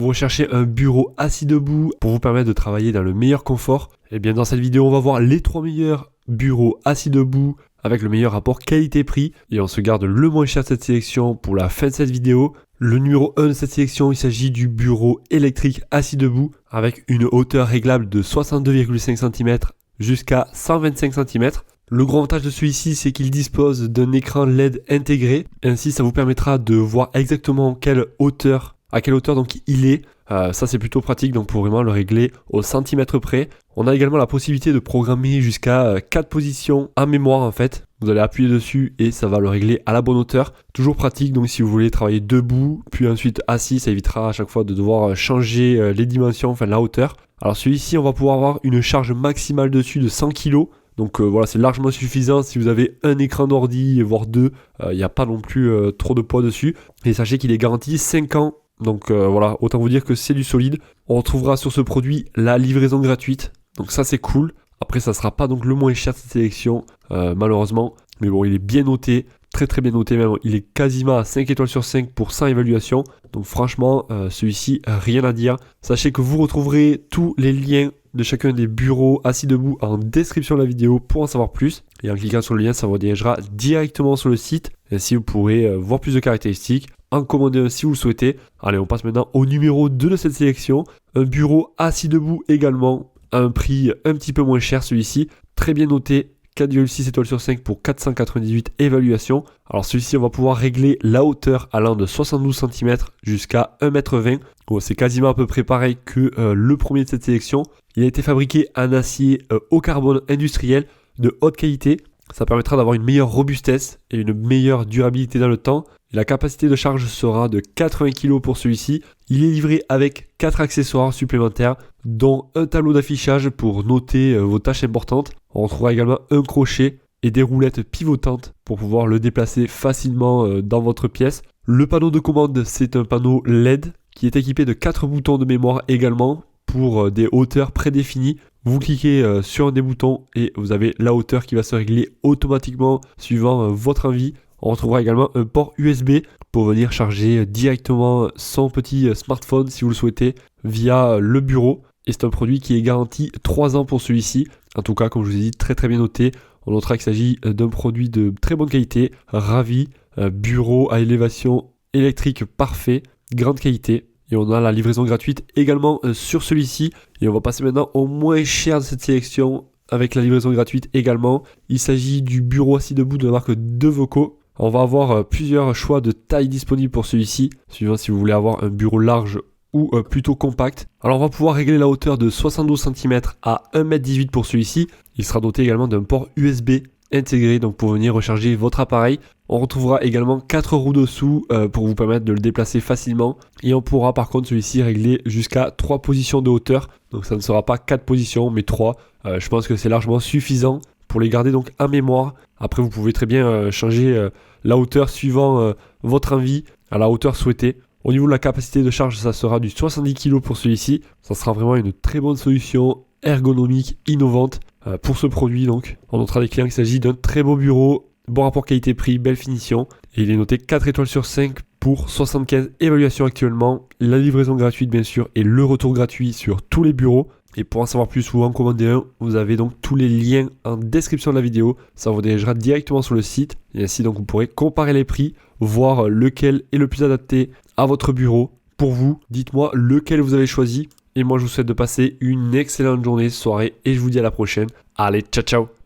Vous recherchez un bureau assis debout pour vous permettre de travailler dans le meilleur confort. Et bien dans cette vidéo, on va voir les 3 meilleurs bureaux assis debout avec le meilleur rapport qualité-prix. Et on se garde le moins cher de cette sélection pour la fin de cette vidéo. Le numéro 1 de cette sélection, il s'agit du bureau électrique assis debout avec une hauteur réglable de 62,5 cm jusqu'à 125 cm. Le gros avantage de celui-ci, c'est qu'il dispose d'un écran LED intégré. Ainsi, ça vous permettra de voir exactement à quelle hauteur donc il est. Ça c'est plutôt pratique, donc pour vraiment le régler au centimètre près. On a également la possibilité de programmer jusqu'à 4 positions en mémoire en fait. Vous allez appuyer dessus et ça va le régler à la bonne hauteur. Toujours pratique, donc si vous voulez travailler debout, puis ensuite assis, ça évitera à chaque fois de devoir changer les dimensions, enfin la hauteur. Alors celui-ci, on va pouvoir avoir une charge maximale dessus de 100 kg. Donc voilà, c'est largement suffisant si vous avez un écran d'ordi, voire deux. Il n'y a pas non plus trop de poids dessus. Et sachez qu'il est garanti 5 ans. Donc voilà, autant vous dire que c'est du solide. On retrouvera sur ce produit la livraison gratuite. Donc ça c'est cool. Après ça sera pas donc le moins cher de cette sélection, malheureusement. Mais bon, il est bien noté, très très bien noté même. Il est quasiment à 5 étoiles sur 5 pour 100 évaluations. Donc franchement, celui-ci, rien à dire. Sachez que vous retrouverez tous les liens de chacun des bureaux assis debout en description de la vidéo pour en savoir plus. Et en cliquant sur le lien, ça vous redirigera directement sur le site. Ainsi, vous pourrez voir plus de caractéristiques, en commander un si vous le souhaitez. Allez, on passe maintenant au numéro 2 de cette sélection. Un bureau assis debout également, à un prix un petit peu moins cher celui-ci. Très bien noté, 4,6 étoiles sur 5 pour 498 évaluations. Alors celui-ci, on va pouvoir régler la hauteur allant de 72 cm jusqu'à 1,20 m. Bon, c'est quasiment à peu près pareil que le premier de cette sélection. Il a été fabriqué en acier haut carbone industriel de haute qualité. Ça permettra d'avoir une meilleure robustesse et une meilleure durabilité dans le temps. La capacité de charge sera de 80 kg pour celui-ci. Il est livré avec 4 accessoires supplémentaires, dont un tableau d'affichage pour noter vos tâches importantes. On retrouvera également un crochet et des roulettes pivotantes pour pouvoir le déplacer facilement dans votre pièce. Le panneau de commande, c'est un panneau LED qui est équipé de 4 boutons de mémoire également pour des hauteurs prédéfinies. Vous cliquez sur un des boutons et vous avez la hauteur qui va se régler automatiquement suivant votre envie. On retrouvera également un port USB pour venir charger directement son petit smartphone si vous le souhaitez via le bureau. Et c'est un produit qui est garanti 3 ans pour celui-ci. En tout cas, comme je vous ai dit, très très bien noté. On notera qu'il s'agit d'un produit de très bonne qualité. Ravi, bureau à élévation électrique parfait, grande qualité. Et on a la livraison gratuite également sur celui-ci. Et on va passer maintenant au moins cher de cette sélection avec la livraison gratuite également. Il s'agit du bureau assis debout de la marque Devoco. On va avoir plusieurs choix de taille disponibles pour celui-ci, suivant si vous voulez avoir un bureau large ou plutôt compact. Alors on va pouvoir régler la hauteur de 72 cm à 1,18 m pour celui-ci. Il sera doté également d'un port USB intégré, donc pour venir recharger votre appareil. On retrouvera également 4 roues dessous pour vous permettre de le déplacer facilement. Et on pourra par contre celui-ci régler jusqu'à 3 positions de hauteur. Donc ça ne sera pas 4 positions mais 3. Je pense que c'est largement suffisant pour les garder donc en mémoire. Après vous pouvez très bien changer la hauteur suivant votre envie à la hauteur souhaitée. Au niveau de la capacité de charge, ça sera du 70 kg pour celui-ci. Ça sera vraiment une très bonne solution ergonomique, innovante pour ce produit. Donc on notera des clients qu'il s'agit d'un très beau bureau, bon rapport qualité-prix, belle finition. Et il est noté 4 étoiles sur 5 pour 75 évaluations actuellement. La livraison gratuite bien sûr et le retour gratuit sur tous les bureaux. Et pour en savoir plus ou en commander un, vous avez donc tous les liens en description de la vidéo. Ça vous dirigera directement sur le site. Et ainsi donc vous pourrez comparer les prix, voir lequel est le plus adapté à votre bureau. Pour vous, dites-moi lequel vous avez choisi. Et moi je vous souhaite de passer une excellente journée, soirée et je vous dis à la prochaine. Allez, ciao ciao!